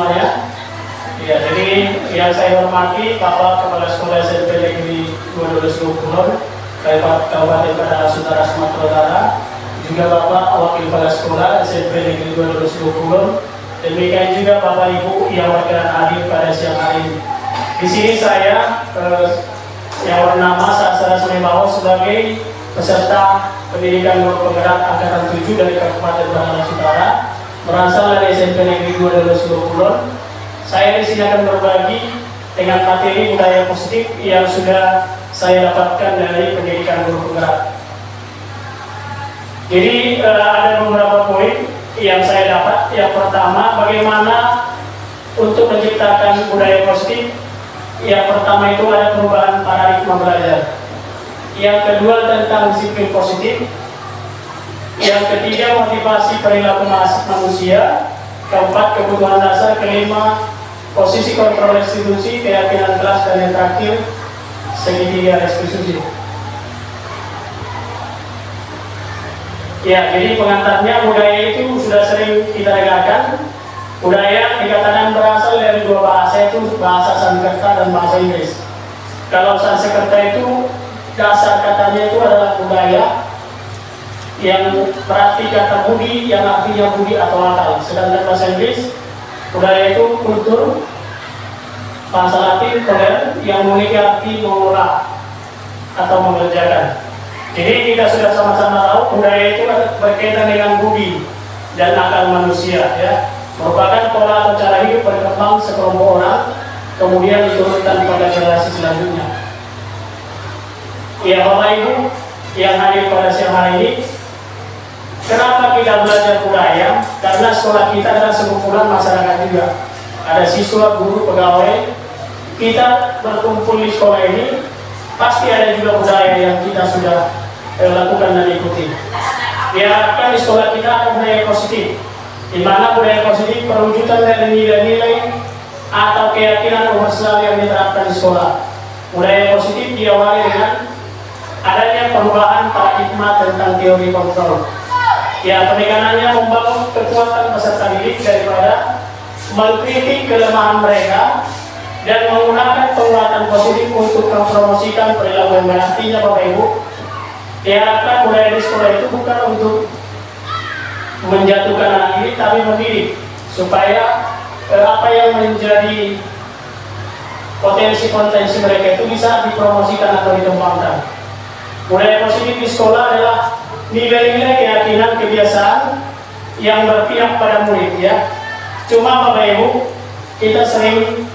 semuanya. Ya, jadi yang saya hormati Bapak Kepala Sekolah SMP Negeri 22 Kulon, Kabupaten Padang Utara Sumatera Utara, juga Bapak Wakil Kepala Sekolah SMP Negeri 22 Kulon, demikian juga Bapak Ibu yang berkenan hadir pada siang hari ini. Di sini saya yang bernama Sastra Sulimawo sebagai peserta pendidikan guru penggerak angkatan 7 dari Kabupaten Padang Utara, berasal dari SMP Negeri 22 Kulon. Saya di sini akan berbagi dengan materi budaya positif yang sudah saya dapatkan dari pendidikan guru penggerak. Jadi ada beberapa poin yang saya dapat. Yang pertama, bagaimana untuk menciptakan budaya positif. Yang pertama itu ada perubahan paradigma belajar. Yang kedua tentang disiplin positif. Yang ketiga motivasi perilaku manusia. Keempat kebutuhan dasar. Kelima posisi kontrol institusi, keyakinan kelas, dan yang terakhir segitiga restitusi. Ya, jadi pengantarnya budaya itu sudah sering kita dengarkan. Budaya dikatakan berasal dari dua bahasa, itu bahasa Sanskerta dan bahasa Inggris. Kalau Sanskerta itu dasar katanya itu adalah budaya, yang berarti kata budi, yang artinya budi atau akal. Sedangkan bahasa Inggris, budaya itu kultur, bahasa Latin poder, yang memiliki arti mengolah atau mengerjakan. Jadi kita sudah sama-sama tahu budaya itu berkaitan dengan budi dan akal manusia, ya, merupakan pola atau cara hidup berkembang sekelompok orang, kemudian diturunkan pada generasi selanjutnya. Ya, Bapak Ibu yang hadir pada siang hari ini, kenapa kita belajar budaya? Karena sekolah kita adalah sekumpulan masyarakat juga. Ada siswa, guru, pegawai. Kita berkumpul di sekolah ini, pasti ada juga budaya yang kita sudah lakukan dan ikuti. Diharapkan di sekolah kita ada budaya positif, di mana budaya positif perwujudan dari nilai-nilai atau keyakinan universal yang diterapkan di sekolah. Budaya positif diawali dengan adanya perubahan paradigma tentang teori kontrol. Ya, penekanannya membangun kekuatan peserta didik daripada mengkritik kelemahan mereka dan menggunakan penguatan positif untuk mempromosikan perilaku yang baik. Artinya Bapak Ibu, diharapkan budaya di sekolah itu bukan untuk menjatuhkan anak didik, tapi mendidik supaya apa yang menjadi potensi-potensi mereka itu bisa dipromosikan atau dikembangkan. Budaya positif di sekolah adalah nilai-nilai keyakinan, kebiasaan yang berpihak pada murid, ya. Cuma Bapak Ibu, kita sering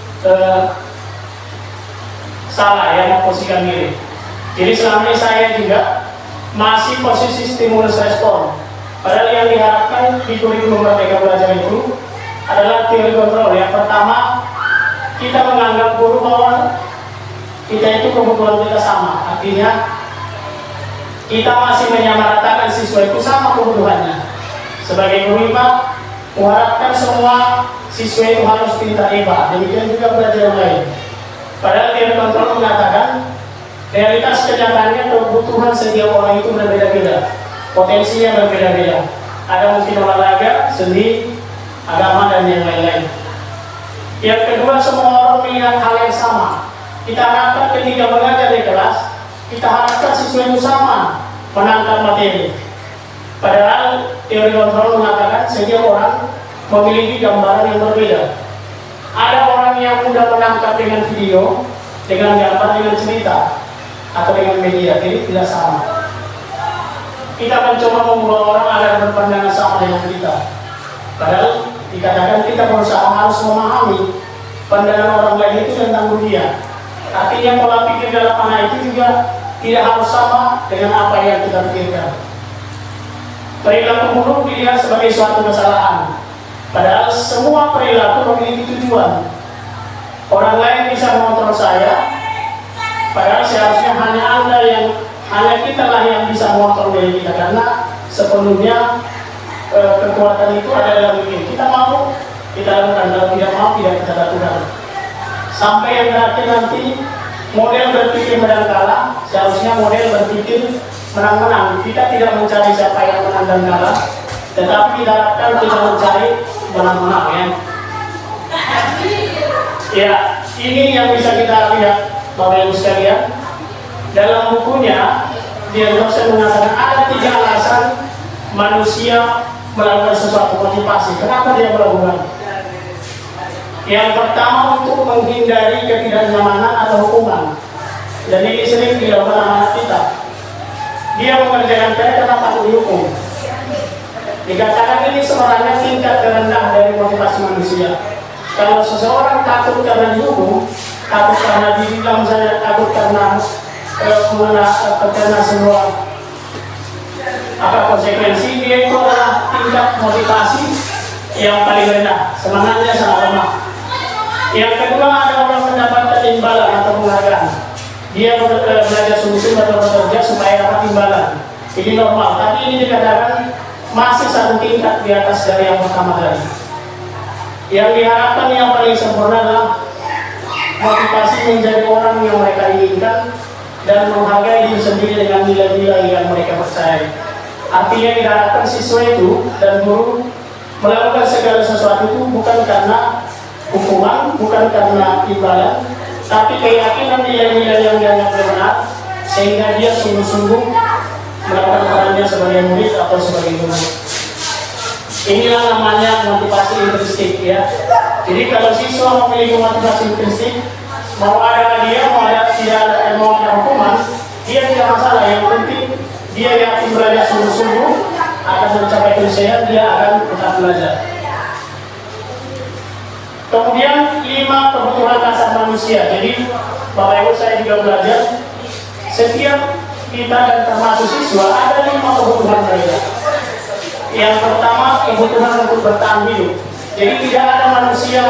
salah ya memposisikan diri. Jadi selama ini saya juga masih posisi stimulus respon. Padahal yang diharapkan di kurikulum Merdeka Belajar itu adalah teori kontrol. Yang pertama, kita menganggap guru bahwa kita itu kebutuhan kita sama. Artinya kita masih menyamaratakan siswa itu sama kebutuhannya. Sebagai guru IPA, mengharapkan semua siswa itu harus pintar IPA, demikian juga belajar yang lain. Padahal teori kontrol mengatakan realitas kenyataannya kebutuhan setiap orang itu berbeda-beda, potensinya berbeda-beda. Ada mungkin olahraga, seni, agama, dan yang lain-lain. Yang kedua, semua orang melihat hal yang sama. Kita harapkan ketika mengajar di kelas, kita harapkan siswa itu sama menangkap materi. Padahal teori kontrol mengatakan setiap orang memiliki gambaran yang berbeda. Ada orang yang mudah menangkap dengan video, dengan gambar, dengan cerita, atau dengan media, jadi tidak sama. Kita mencoba membuat orang agar berpandangan sama dengan kita. Padahal dikatakan kita berusaha harus memahami pandangan orang lain itu tentang dunia. Artinya pola pikir dalam anak itu juga tidak harus sama dengan apa yang kita pikirkan. Perilaku buruk dilihat sebagai suatu kesalahan. Padahal semua perilaku memiliki tujuan. Orang lain bisa mengontrol saya, padahal seharusnya hanya kita lah yang bisa mengontrol diri kita, karena sepenuhnya kekuatan itu ada dalam diri. Kita mau, kita lakukan, kalau tidak mau, tidak kita lakukan. Sampai yang terakhir nanti, model berpikir menang kalah, seharusnya model berpikir menang-menang. Kita tidak mencari siapa yang menang dan kalah, tetapi kita harapkan kita mencari menang-menang, ya. Ya, ini yang bisa kita lihat Bapak Ibu sekalian. Dalam bukunya, dia dosen mengatakan ada 3 alasan manusia melakukan sesuatu motivasi. Kenapa dia melakukan? Yang pertama untuk menghindari ketidaknyamanan atau hukuman. Dan ini sering dilakukan anak kita. Dia mengerjakan PR karena takut dihukum. Dikatakan ini sebenarnya tingkat terendah dari motivasi manusia. Kalau seseorang takut karena dihukum, takut karena dibilang saya, takut karena semua konsekuensi, dia itu adalah tingkat motivasi yang paling rendah, semangatnya sangat lemah. Yang kedua, ada orang mendapatkan imbalan atau penghargaan. Dia belajar sungguh-sungguh atau bekerja supaya dapat imbalan. Ini normal, tapi ini dikatakan masih satu tingkat di atas dari yang pertama tadi. Yang diharapkan yang paling sempurna adalah motivasi menjadi orang yang mereka inginkan dan menghargai diri sendiri dengan nilai-nilai yang mereka percaya. Artinya diharapkan siswa itu dan guru melakukan segala sesuatu itu bukan karena hukuman, bukan karena imbalan, tapi keyakinan nilai-nilai yang dianggap benar, sehingga dia sungguh-sungguh melakukan perannya sebagai murid atau sebagai guru. Inilah namanya motivasi intrinsik ya. Jadi kalau siswa memiliki motivasi intrinsik, mau ada hadiah, mau ada hukuman, dia tidak masalah. Yang penting dia yakin belajar sungguh-sungguh akan mencapai tujuan, dia akan tetap belajar. Kemudian 5 kebutuhan dasar manusia. Jadi Bapak Ibu saya juga belajar, setiap kita dan termasuk siswa ada 5 kebutuhan mereka. Yang pertama, kebutuhan untuk bertahan hidup. Jadi tidak ada manusia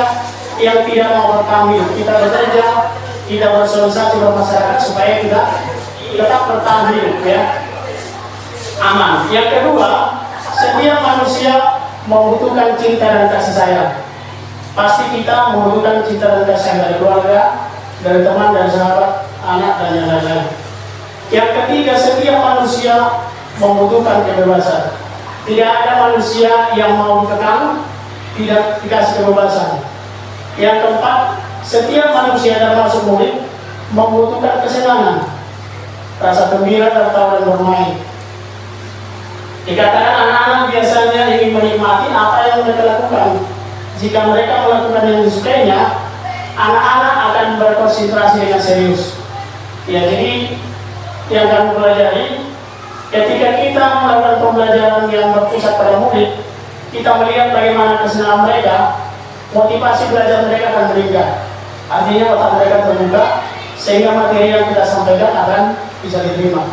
yang tidak mau bertahan hidup. Kita bekerja, kita bersosialisasi bermasyarakat supaya kita tetap bertahan hidup ya, aman. Yang kedua, setiap manusia membutuhkan cinta dan kasih sayang. Pasti kita membutuhkan cinta dan kasih sayang dari keluarga, dari teman, dari sahabat, anak, dan yang lain-lain. Yang ketiga, setiap manusia membutuhkan kebebasan. Tidak ada manusia yang mau dikekang, tidak dikasih kebebasan. Yang keempat, setiap manusia termasuk murid membutuhkan kesenangan, rasa gembira, tertawa dan bermain. Dikatakan anak-anak biasanya ingin menikmati apa yang mereka lakukan. Jika mereka melakukan yang disukainya, anak-anak akan berkonsentrasi dengan serius. Ya, jadi yang kami pelajari, ketika kita melakukan pembelajaran yang berpusat pada murid, kita melihat bagaimana kesenangan mereka, motivasi belajar mereka akan meningkat. Artinya otak mereka terbuka, sehingga materi yang kita sampaikan akan bisa diterima.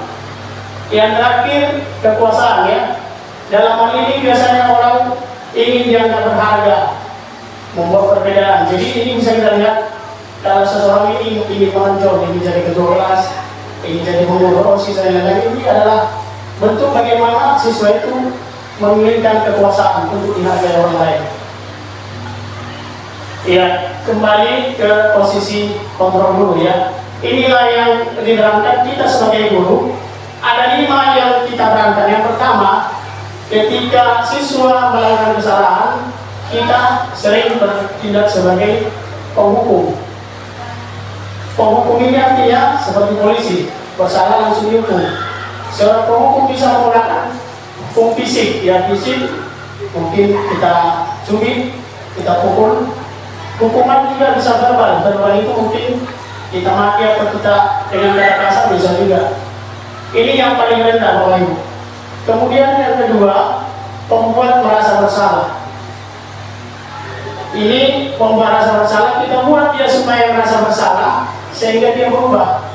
Yang terakhir, kekuasaan ya. Dalam hal ini biasanya orang ingin dianggap berharga, membuat perbedaan. Jadi ini bisa kita lihat, kalau seseorang ini ingin menonjol, ingin jadi ketua kelas, ingin jadi pengurus, sisanya lain, ini adalah bentuk bagaimana siswa itu menginginkan kekuasaan untuk dihargai orang lain. Ya, kembali ke posisi kontrol guru ya. Inilah yang diterangkan kita sebagai guru. Ada 5 yang kita terangkan. Yang pertama, ketika siswa melakukan kesalahan, kita sering bertindak sebagai penghukum. Penghukum ini artinya seperti polisi, bersalah langsung dihukum. Seorang penghukum bisa menggunakan hukum fisik, ya fisik, mungkin kita cubit, kita pukul. Hukuman juga bisa verbal. Verbal itu mungkin kita maki atau kita dengan kata kasar bisa juga. Ini yang paling rendah Bapak Ibu. Kemudian yang kedua, pembuat merasa bersalah. Ini pembuat merasa bersalah, kita buat dia supaya merasa bersalah sehingga dia berubah.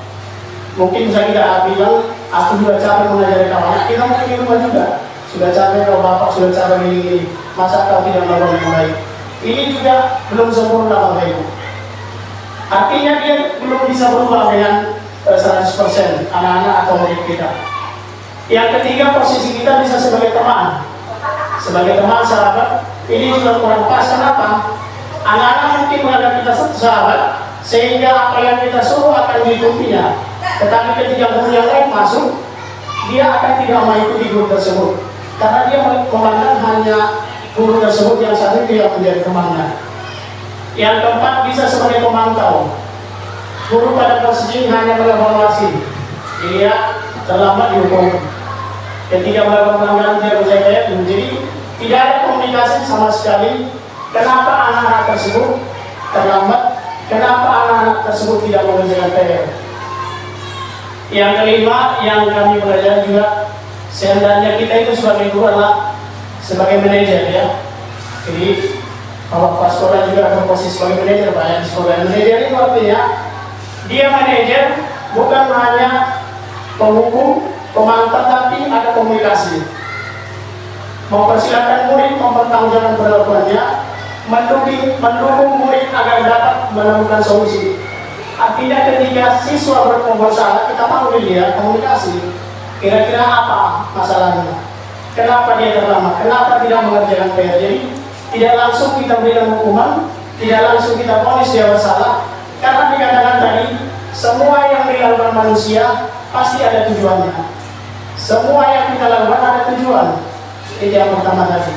Mungkin bisa kita bilang, aku juga capek mengajari kawan. Kita mungkin di rumah juga sudah capek, kalau bapak sudah capek gini-gini, masa kau tidak melakukan yang baik. Ini juga belum sempurna Bapak Ibu. Artinya dia belum bisa berubah dengan 100% anak-anak atau murid kita. Yang ketiga, posisi kita bisa sebagai teman. Sebagai teman, sahabat, ini juga kurang pas. Kenapa? Anak-anak mungkin menganggap kita sahabat, sehingga apa yang kita suruh akan diikutinya. Tetapi ketika guru yang lain masuk, dia akan tidak mengikuti guru tersebut. Karena dia memandang hanya guru tersebut yang satu itu yang menjadi temannya. Yang keempat, bisa sebagai pemantau. Guru pada posisi hanya mengevaluasi, dia terlambat dihukum. Ketika melakukan pelanggaran tidak berjaya, jadi tidak ada komunikasi sama sekali. Kenapa anak-anak tersebut terlambat? Kenapa anak-anak tersebut tidak mengerjakan PR? Yang kelima, yang kami belajar juga, seandainya kita itu sebagai guru adalah sebagai manajer ya. Jadi Bapak sekolah juga berposisi sebagai manajer banyak di sekolah. Manajer itu artinya dia manajer bukan hanya penghukum, pemantau, tapi ada komunikasi. Mempersilahkan murid mempertanggungjawabkan perlakuannya, mendukung murid agar dapat menemukan solusi. Artinya ketika siswa bermasalah, kita panggil dia komunikasi. Kira-kira apa masalahnya? Kenapa dia terlambat? Kenapa tidak mengerjakan PR? Jadi tidak langsung kita berikan hukuman, tidak langsung kita vonis dia bersalah, karena dikatakan tadi semua yang dilakukan manusia pasti ada tujuannya. Semua yang kita lakukan ada tujuan. Itu yang pertama tadi.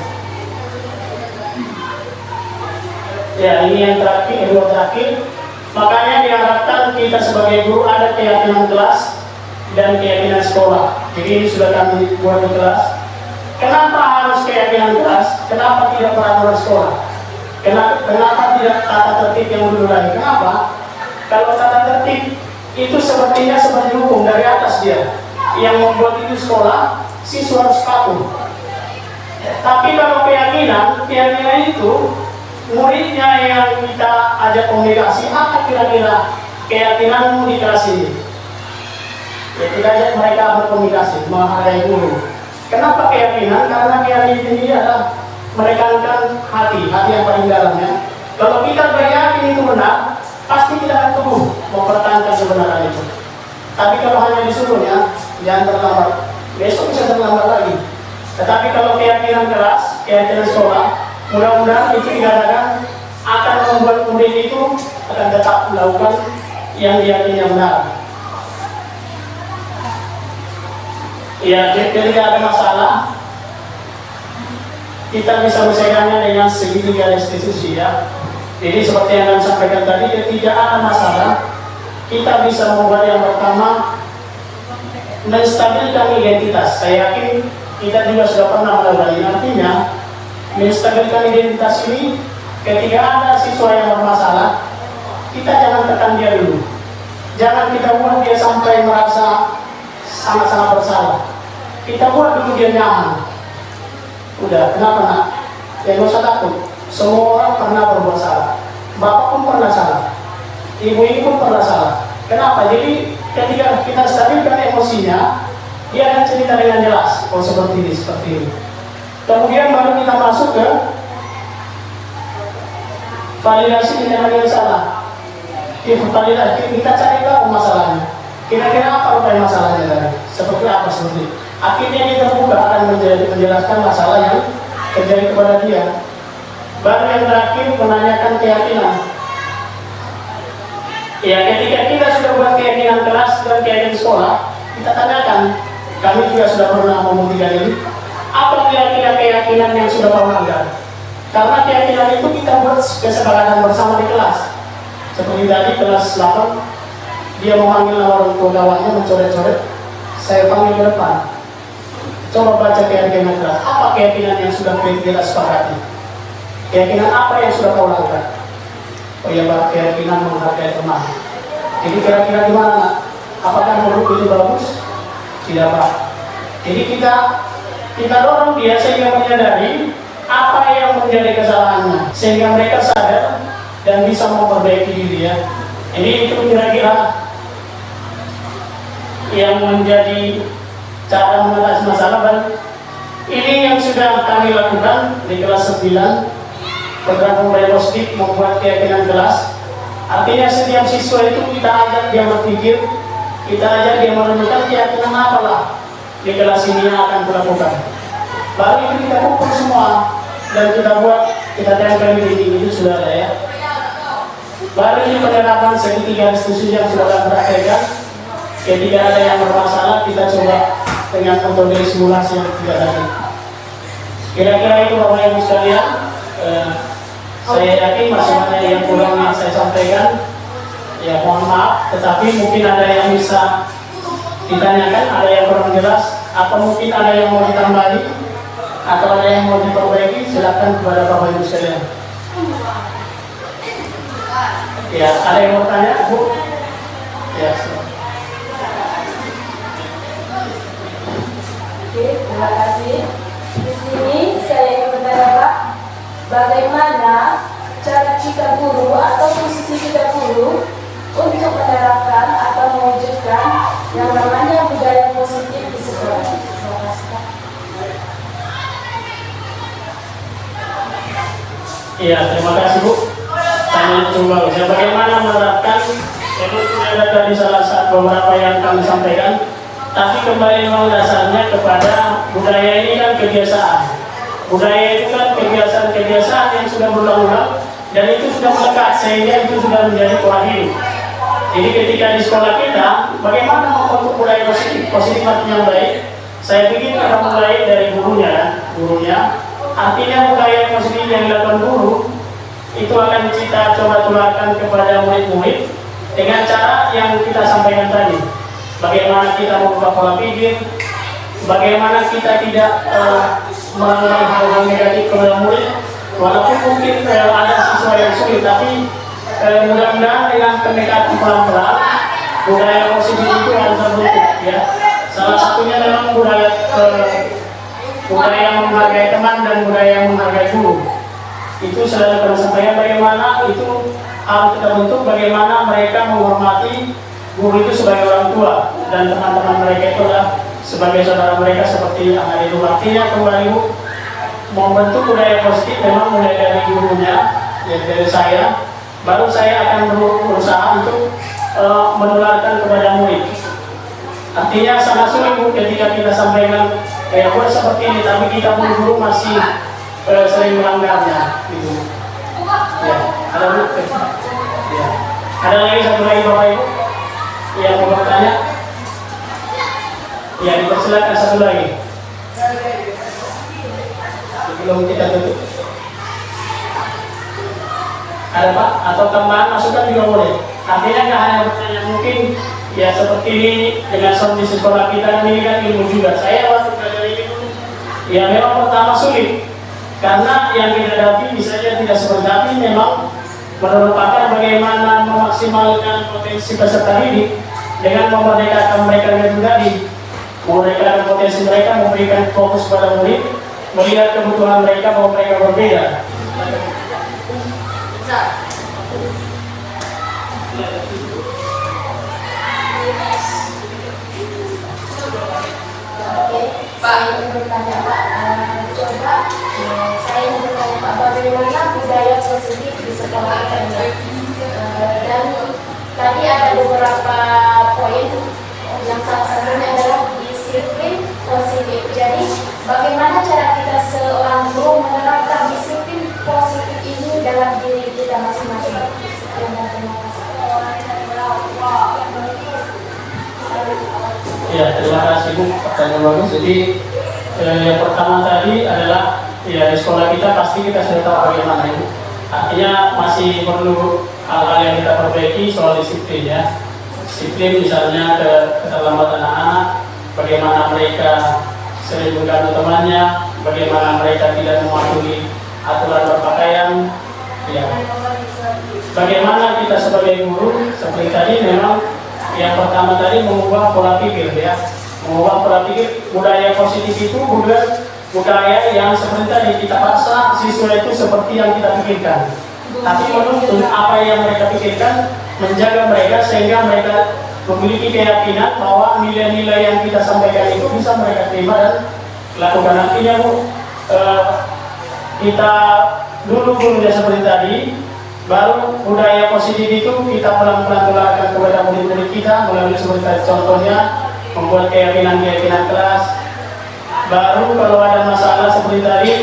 Ya, ini yang terakhir, kedua terakhir. Makanya diharapkan kita sebagai guru ada keyakinan kelas dan keyakinan sekolah. Jadi ini sudah kami buat di kelas. Kenapa harus keyakinan kelas? Kenapa tidak peraturan sekolah? Kenapa tidak tata tertib yang dulu lagi? Kenapa? Kalau tata tertib itu sepertinya seperti hukum dari atas dia. Yang membuat itu sekolah, siswa harus patuh. Tapi kalau keyakinan itu muridnya yang kita ajak komunikasi, apa kira-kira keyakinanmu di kelas ini? Ya, kita ajak mereka berkomunikasi, menghargai guru. Kenapa keyakinan? Karena keyakinan ini adalah menekankan hati yang paling dalamnya. Kalau kita beryakin itu benar, pasti kita akan teguh mempertahankan kebenaran itu. Tapi kalau hanya disuruhnya, jangan terlambat. Besok bisa terlambat lagi. Tetapi kalau keyakinan keras, keyakinan sekolah, mudah-mudahan itu dikatakan akan membuat murid itu akan tetap melakukan yang diyakini benar. Ya, ketika ada masalah, kita bisa menyelesaikannya dengan segitiga restitusi ya. Jadi seperti yang kami sampaikan tadi, ketika ada masalah, kita bisa membuat yang pertama menstabilkan identitas. Saya yakin kita juga sudah pernah melakukan ini. Artinya menstabilkan identitas ini, ketika ada siswa yang bermasalah, kita jangan tekan dia dulu. Jangan kita buat dia sampai merasa sangat-sangat bersalah. Kita buat dulu dia nyaman. Udah, kenapa nak? Ya nggak usah takut. Semua orang pernah berbuat salah. Bapak pun pernah salah. Ibu ini pun pernah salah. Kenapa? Jadi ketika kita stabilkan emosinya, dia akan cerita dengan jelas. Oh seperti ini, seperti ini. Kemudian baru kita masuk ke validasi tindakan yang salah. Validasi, kita cari tahu masalahnya. Kira-kira apa rupanya masalahnya tadi? Seperti apa seperti? Akhirnya kita buka akan menjelaskan masalah yang terjadi kepada dia. Baru yang terakhir menanyakan keyakinan. Ya, ketika kita sudah buat keyakinan kelas dan keyakinan sekolah, kita tanyakan. Kami juga sudah pernah membuktikan ini. Apa kira-kira keyakinan yang sudah kau langgar? Karena keyakinan itu kita buat kesepakatan bersama di kelas. Seperti tadi kelas 8, dia memanggil nama orang tua kawannya, mencoret-coret. Saya panggil ke depan. Coba baca keyakinan kelas. Apa keyakinan yang sudah kita sepakati? Keyakinan apa yang sudah kau lakukan? Oh ya Pak, keyakinan menghargai teman. Jadi kira-kira gimana nak? Apakah menurut itu bagus? Tidak Pak. Jadi kita dorong dia sehingga menyadari apa yang menjadi kesalahannya, sehingga mereka sadar dan bisa memperbaiki diri ya. Ini itu kira-kira yang menjadi cara mengatasi masalah. Dan ini yang sudah kami lakukan di kelas 9, program diagnostik membuat keyakinan kelas. Artinya setiap siswa itu kita ajak dia berpikir, kita ajak dia merenungkan keyakinan apalah di kelas ini yang akan dilakukan. Baru itu kita ukur semua dan kita buat, kita tempel di itu sudah ada ya. Baru ini penerapan segitiga restitusi yang sudah kami praktekkan. Ketika ada yang bermasalah, kita coba dengan metode simulasi yang tidak tadi. Kira-kira itu Bapak Ibu sekalian, Saya yakin masih banyak yang kurang yang saya sampaikan. Ya mohon maaf, tetapi mungkin ada yang bisa ditanyakan, ada yang kurang jelas, atau mungkin ada yang mau ditambahi, atau ada yang mau diperbaiki, silakan kepada Bapak Ibu sekalian. Ya, ada yang mau tanya, Bu? Ya, Oke, terima kasih. Di sini saya ingin bertanya Pak, bagaimana cara kita guru atau posisi kita guru untuk menerapkan atau mewujudkan yang namanya budaya positif di sekolah? Terima kasih Pak. iya, terima kasih Bu. Tanya coba, bagaimana menerapkan? Itu sudah tadi salah satu beberapa yang kami sampaikan. Tapi kembali memang dasarnya kepada budaya ini kan kebiasaan. Budaya itu kan kebiasaan-kebiasaan yang sudah berulang-ulang dan itu sudah melekat sehingga itu sudah menjadi pola hidup. Jadi ketika di sekolah kita, bagaimana membentuk budaya positif yang baik? Saya pikir kita mulai dari gurunya. Artinya budaya positif yang dilakukan guru itu akan kita coba tularkan kepada murid-murid dengan cara yang kita sampaikan tadi. Bagaimana kita mengubah pola pikir, bagaimana kita tidak melakukan hal-hal negatif kepada murid, walaupun mungkin ada siswa yang sulit, tapi mudah-mudahan dengan pendekatan pelan-pelan, budaya positif itu akan terbentuk. Ya. Salah satunya memang budaya menghargai teman dan budaya menghargai guru. Itu selalu kami sampaikan bagaimana itu harus kita bentuk, bagaimana mereka menghormati guru itu sebagai orang tua dan teman-teman mereka itu adalah sebagai saudara mereka seperti yang ada di rumah. Artinya kembali membentuk budaya positif memang mulai dari gurunya, ya dari saya, baru saya akan berusaha untuk menularkan kepada murid. Artinya sangat sulit ketika kita sampaikan buat seperti ini, tapi kita pun guru masih sering melanggarnya. Gitu. Ya, ada ya. Ada lagi satu lagi Bapak Ibu yang mau bertanya? Ya, dipersilakan satu lagi. Sebelum kita tutup. Ada Pak? Atau tambahan masukan juga boleh. Artinya nggak hanya bertanya, mungkin ya seperti ini dengan sound di sekolah kita ini kan ilmu juga. Saya waktu belajar ini ya memang pertama sulit karena yang kita hadapi misalnya tidak seperti tapi memang merupakan bagaimana memaksimalkan potensi peserta didik dengan memerdekakan mereka itu tadi, memerdekakan potensi mereka, memberikan fokus pada murid, melihat kebutuhan mereka bahwa mereka berbeda. Saya ingin bertanya Pak, saya ingin bertanya Pak, bagaimana budaya positif di sekolah kita ini? Dan tadi ada beberapa poin yang salah satunya adalah disiplin positif. Jadi bagaimana cara kita seorang guru menerapkan disiplin positif ini dalam diri kita masing-masing? Sekian dan terima kasih. Ya, terima kasih Bu, pertanyaan bagus. Jadi yang pertama tadi adalah ya di sekolah kita pasti kita sudah tahu bagaimana itu. Artinya masih perlu hal-hal yang kita perbaiki soal disiplin ya. Disiplin misalnya keterlambatan anak-anak, bagaimana mereka sering mengganggu temannya, bagaimana mereka tidak mematuhi aturan berpakaian, ya. Bagaimana kita sebagai guru seperti tadi memang yang pertama tadi mengubah pola pikir ya, mengubah pola pikir. Budaya positif itu budaya yang seperti tadi kita paksa siswa itu seperti yang kita pikirkan, tapi menuntun apa yang mereka pikirkan, menjaga mereka sehingga mereka memiliki keyakinan bahwa nilai-nilai yang kita sampaikan itu bisa mereka terima dan lakukan. Artinya Bu, kita dulu gurunya seperti tadi, baru budaya positif itu kita pelan-pelan tularkan kepada murid-murid kita melalui seperti tadi contohnya membuat keyakinan-keyakinan kelas. Baru kalau ada masalah seperti tadi,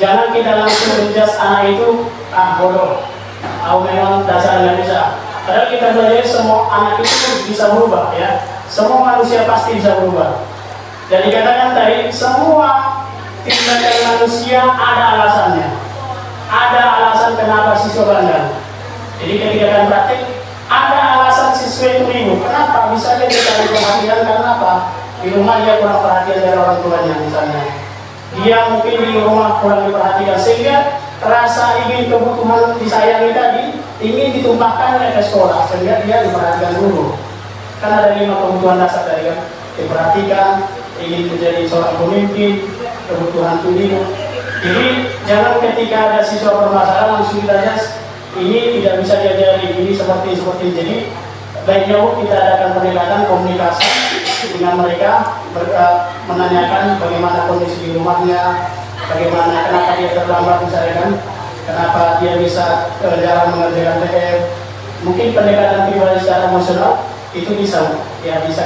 jangan kita langsung menjudge anak itu bodoh, memang dasarnya bisa. Padahal kita belajar semua anak itu bisa berubah ya, semua manusia pasti bisa berubah. Dan dikatakan tadi semua tindakan manusia ada alasannya. ada alasan kenapa siswa bandel. Jadi ketika akan praktik, ada alasan siswa itu bingung. Kenapa? Misalnya dia cari perhatian karena apa? Di rumah dia kurang perhatian dari orang tuanya misalnya. Dia mungkin di rumah kurang diperhatikan sehingga rasa ingin kebutuhan disayangi tadi ingin ditumpahkan ke sekolah sehingga dia diperhatikan dulu. Kan ada 5 kebutuhan dasar tadi kan, diperhatikan, ingin menjadi seorang pemimpin, kebutuhan tujuh. Jadi jangan ketika ada siswa bermasalah langsung kita jas ini tidak bisa diajari ini seperti. Jadi baiknya kita adakan pendekatan komunikasi dengan mereka, menanyakan bagaimana kondisi di rumahnya, bagaimana kenapa dia terlambat misalnya kan, kenapa dia bisa jarang mengerjakan PR. Mungkin pendekatan pribadi secara emosional itu bisa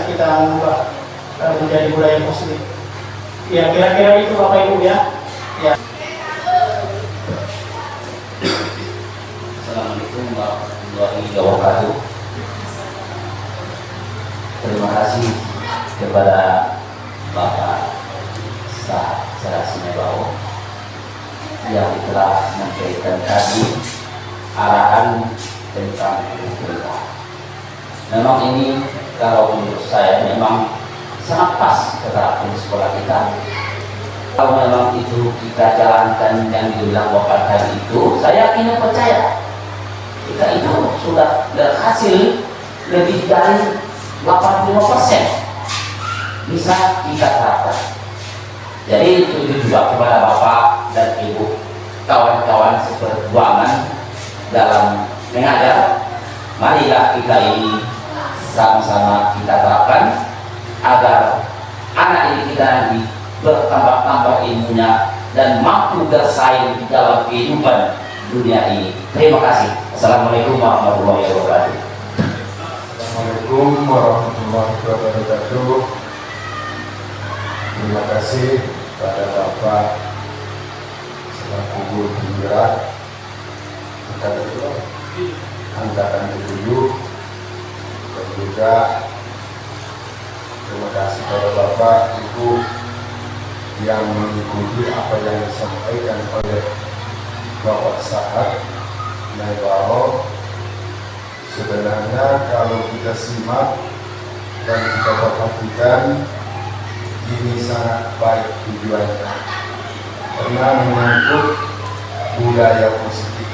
kita mengubah menjadi budaya positif. Ya kira-kira itu Bapak Ibu ya. Assalamualaikum warahmatullahi wabarakatuh. Terima kasih kepada Bapak Sarasinebawo yang telah memberikan tadi arahan tentang kurikulum. Memang ini kalau menurut saya memang sangat pas terapkan di sekolah kita. Kalau memang itu kita jalankan yang dibilang Bapak tadi itu, saya yakin percaya kita itu sudah berhasil lebih dari 85% bisa kita terapkan. Jadi itu juga kepada Bapak dan Ibu kawan-kawan seperjuangan dalam mengajar, marilah kita ini sama-sama kita terapkan agar anak didik kita nanti bertambah-tambah ilmunya dan mampu bersaing dalam kehidupan dunia ini. Terima kasih. Assalamualaikum warahmatullahi wabarakatuh. Assalamualaikum warahmatullahi wabarakatuh. Terima kasih pada Bapak selaku guru penggerak angkatan ke-7 dan juga terima kasih pada Bapak Ibu yang mengikuti apa yang disampaikan oleh Bapak Sarasinebawo. Sebenarnya kalau kita simak dan kita perhatikan, ini sangat baik tujuannya karena menyangkut budaya positif.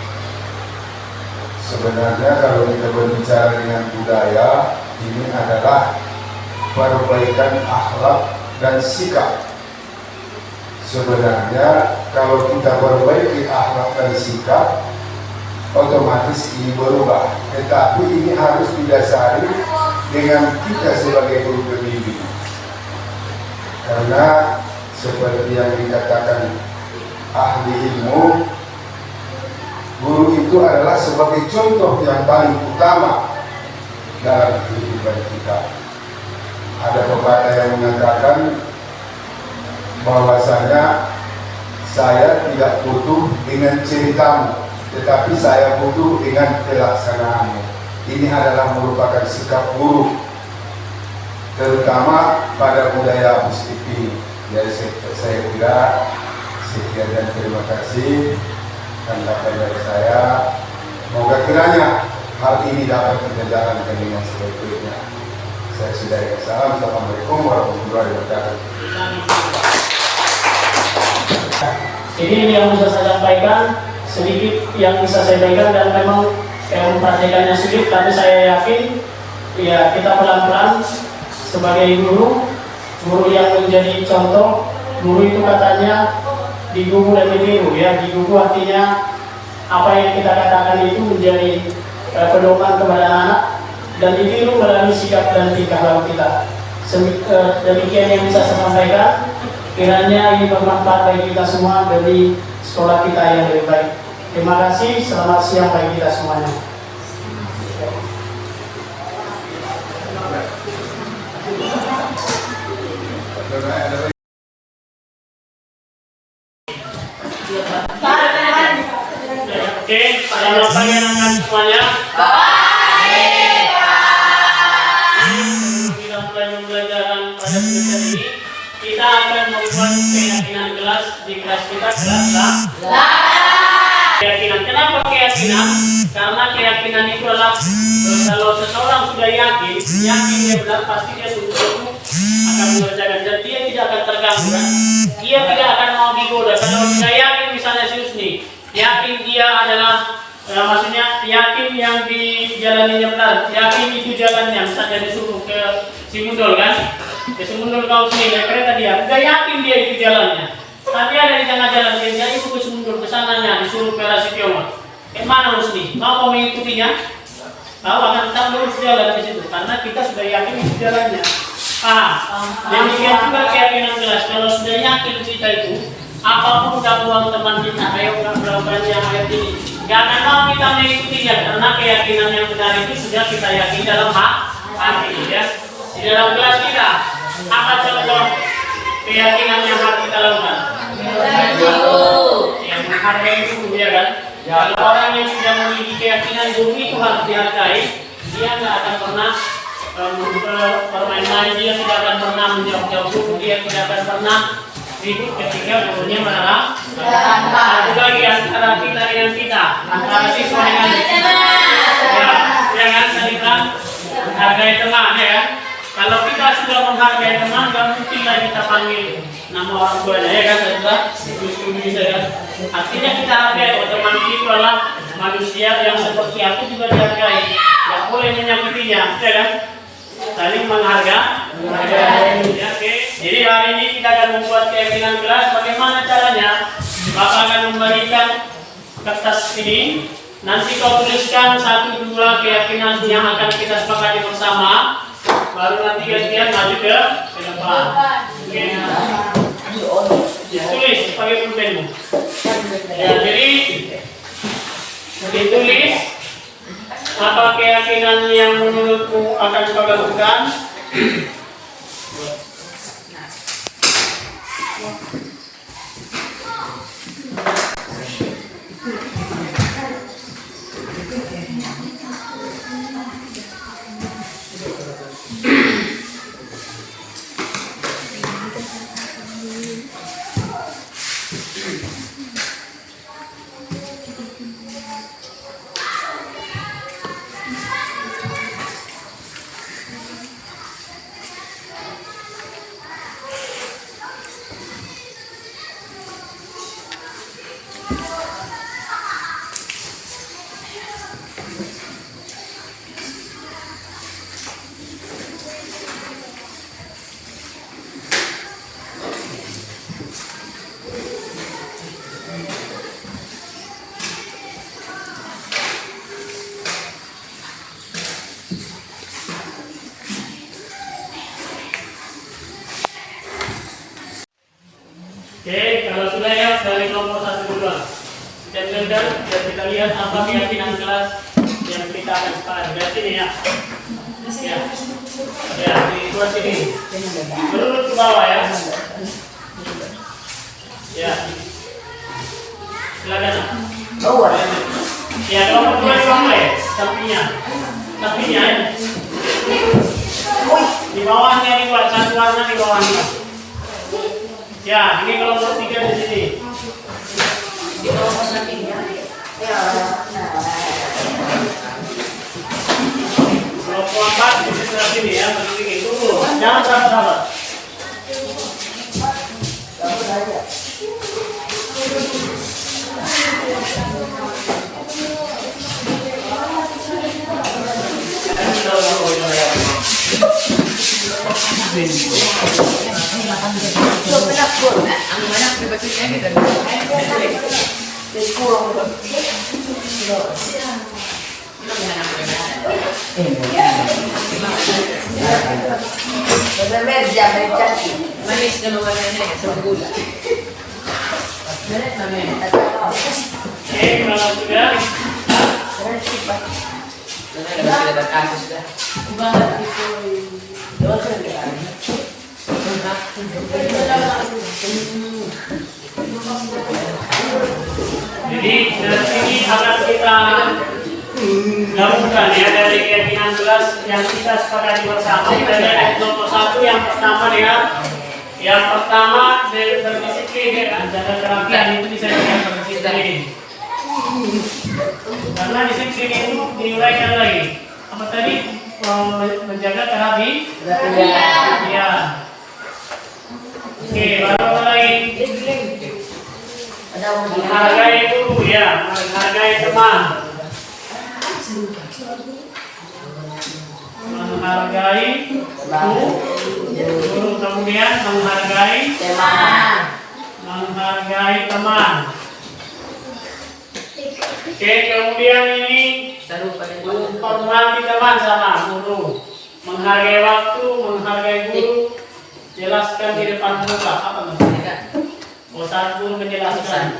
Sebenarnya kalau kita berbicara dengan budaya, ini adalah perbaikan akhlak dan sikap. Sebenarnya kalau kita perbaiki akhlak dan sikap, otomatis ini berubah. Tetapi ini harus didasari dengan kita sebagai guru pendidik. Karena seperti yang dikatakan ahli ilmu, guru itu adalah sebagai contoh yang paling utama dalam kehidupan kita. Ada pepatah yang mengatakan bahwasanya saya tidak butuh dengan ceritamu, tetapi saya butuh dengan pelaksanaanmu. Ini adalah merupakan sikap guru, terutama pada budaya positif ini. Jadi saya kira sekian dan terima kasih tanggapan dari saya. Moga kiranya hal ini dapat kita jalankan dengan sebaik-baiknya. Saya sudahi. Assalamualaikum warahmatullahi wabarakatuh. Jadi ini yang bisa saya sampaikan, sedikit yang bisa saya sampaikan, dan memang memperhatikannya sedikit, tapi saya yakin ya kita pelan-pelan sebagai guru yang menjadi contoh. Guru itu katanya digugu dan ditiru ya. Digugu artinya apa yang kita katakan itu menjadi pedoman kepada anak, dan ditiru melalui sikap dan tingkah laku kita. Demikian yang bisa saya sampaikan. Kiranya ini bermanfaat bagi kita semua dari sekolah kita yang lebih baik. Terima kasih, selamat siang bagi kita semuanya. Oke, selamat pagi anak-anak semuanya. Kita mulai pembelajaran pada semester ini. Kita akan membuat keyakinan kelas di kelas kita, kelas 8. Keyakinan. Kenapa keyakinan? Karena keyakinan itu adalah kalau seseorang sudah yakin dia benar, pasti dia sungguh-sungguh akan mengerjakan dan dia tidak akan terganggu. Kan? Dia tidak akan mau digoda. Kalau sudah yakin misalnya si Husni, yakin dia adalah maksudnya yakin yang dijalaninya benar, yakin itu jalannya, misalnya disuruh ke Simundol kan, ke Simundol kau sini naik kereta dia, udah yakin dia itu jalannya. Tapi ada di tengah jalan dia itu ke Simundol ke sananya disuruh ke Rasipioma. Mana Husni? Mau kau mengikutinya? Kau akan tetap lurus jalan ke situ karena kita sudah yakin itu jalannya. Demikian juga keyakinan jelas. Kalau sudah yakin kita itu, apapun gangguan teman kita, ayo melakukan yang ayat ini. Jangan mau kita mengikutinya karena keyakinan yang benar itu sudah kita yakini dalam hati ya. Di dalam kelas kita, apa contoh keyakinan yang harus kita lakukan? Yang menghargai guru ya kan? Kalau orang yang sudah memiliki keyakinan guru itu harus dihargai, dia nggak akan pernah bermain-main, dia tidak akan pernah menjauh-jauh guru, dia tidak akan pernah ribut ketika gurunya marah. Satu lagi antara kita dengan kita, antara siswa dengan ya kan, tadi kan menghargai teman ya kan. Kalau kita sudah menghargai teman, nggak mungkin lah kita panggil nama orang tuanya ya kan, setuju bisa ya. Artinya kita hargai teman itu adalah manusia yang seperti aku juga dihargai, nggak boleh menyakitinya ya kan. Saling menghargai. Ya, oke. Jadi hari ini kita akan membuat keyakinan kelas. Bagaimana caranya? Bapak akan memberikan kertas ini. Nanti kau tuliskan 1, 2 keyakinan yang akan kita sepakati bersama. Baru nanti gantian maju ke depan. Oke. Tulis pakai pulpenmu. Ya, jadi ditulis. Apa keyakinan yang menurutmu akan kau lakukan? Oke, kalau sudah ya dari nomor 1 dulu. Dan kita lihat apa keyakinan kelas yang kita akan sepakati. Dari sini ya. Ya, di kelas sini. Turun ke bawah ya. Ya. Silakan. Ya, nomor 2 di bawah ya, sampingnya. Sampingnya ya. Di bawahnya dibuat satu warna di bawahnya. Ya, ini kelompok 3 di sini. Di kelompok sampingnya. Ya. Kelompok 4 di sebelah sini ya, begini itu. Jangan sabar-sabar. Manis na mawarna ya sa gula. Kalau sudah. Jadi dari sini akan kita gabungkan ya dari keyakinan kelas yang kita sepakati bersama. Dari nomor 1 yang pertama ya. Yang pertama berdisiplin ya. Jaga kerapian itu bisa dengan berdisiplin. Karena disiplin itu diuraikan lagi. Apa tadi? Menjaga kerapian. Ya. Oke, baru apa lagi? Menghargai guru ya, menghargai teman. Menghargai guru, kemudian menghargai teman. Oke, kemudian ini menghormati teman sama guru, menghargai waktu, menghargai guru. Jelaskan di depan muka apa maksudnya? Saat guru menjelaskan,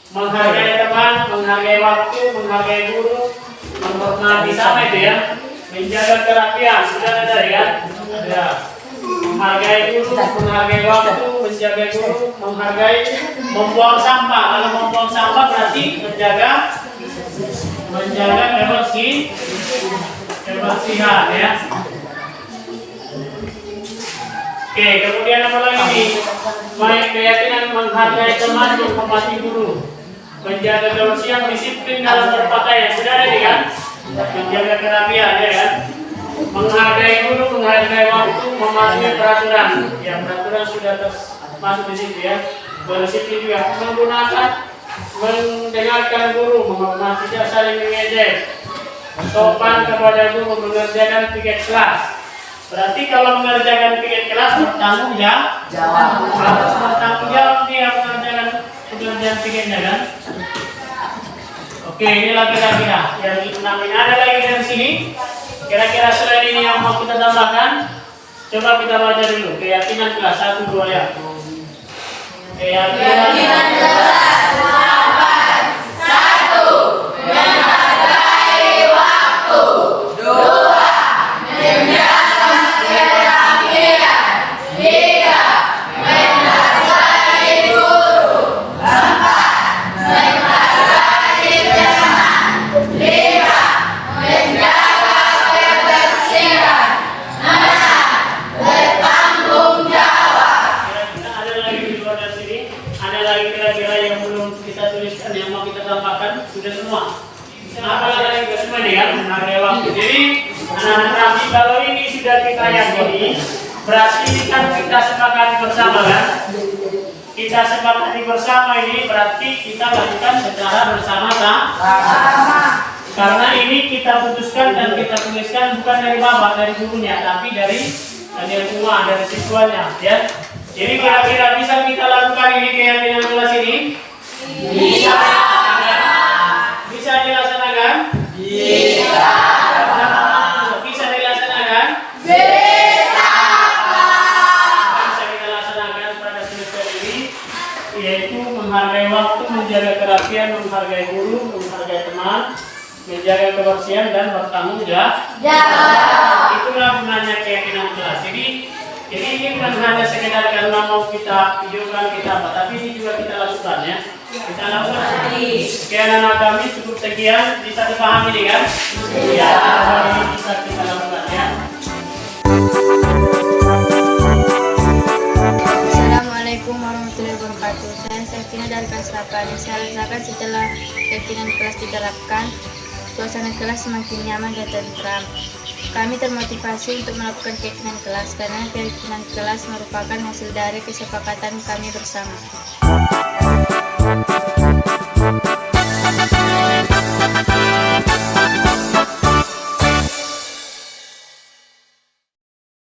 menghargai teman, menghargai waktu, menghargai guru, menghormati sama itu ya. Menjaga kerapian, sudah ada ya? Ada. Menghargai guru, menghargai waktu, menjaga guru, menghargai, membuang sampah. Kalau membuang sampah berarti menjaga kebersihan ya. Oke, kemudian apa lagi nih? Baik keyakinan menghargai teman, menghormati guru, menjaga kebersihan, disiplin dalam berpakaian. Sudah ada kan? Menjaga kerapian ya kan? Menghargai guru, menghargai waktu, mematuhi peraturan. Ya, peraturan sudah masuk di situ ya. Berdisiplin juga, mendengarkan guru, menghormati, tidak saling mengejek, sopan kepada guru, mengerjakan piket kelas. Berarti kalau mengerjakan piket kelas bertanggung jawab. Harus bertanggung jawab dia mengerjakan pekerjaan piketnya kan. Oke, ini lagi kira-kira yang 6 ini. Ada lagi dari sini. Kira-kira selain ini yang mau kita tambahkan. Coba kita baca dulu. Keyakinan kelas 1, 2 ya. Keyakinan kelas 1. Menghargai waktu. 2. Menjaga kerapian. 3. Menghargai guru. 4. Menghargai teman. 5. Menjaga kebersihan. 6. Bertanggung jawab. Ada lagi di luar dari sini. Ada lagi kira-kira yang belum kita tuliskan yang mau kita tambahkan. Sudah semua. Apa lagi ke semua nih kan? Menghargai waktu. Jadi anak-anak kami kalau ini sudah kita yakini, berarti kan kita sepakati bersama kan? Kita sepakati bersama ini berarti kita lakukan secara bersama-sama. Karena ini kita putuskan dan kita tuliskan bukan dari bapak, dari gurunya, tapi dari semua, dari siswanya ya. Jadi kira-kira bisa kita lakukan ini keyakinan kelas ini? Bisa. Bisa dilaksanakan? Bisa. Bisa dilaksanakan? Bisa kita laksanakan pada semester ini, yaitu menghargai waktu, menjaga kerapian, menghargai guru, menghargai teman, menjaga kebersihan dan bertanggung jawab. Itulah gunanya keyakinan kelas. Jadi ini bukan hanya sekedar karena mau kita videokan kita apa, tapi ini juga kita lakukan ya. Kita lakukan. Sekian anak kami, cukup sekian, bisa dipahami nih kan? Ya, ini bisa kita lakukan ya. Assalamualaikum warahmatullahi wabarakatuh. Saya Sefina dari kelas 8. Saya rasakan setelah keyakinan kelas diterapkan, suasana kelas semakin nyaman dan tentram. Kami termotivasi untuk melakukan keyakinan kelas karena keyakinan kelas merupakan hasil dari kesepakatan kami bersama.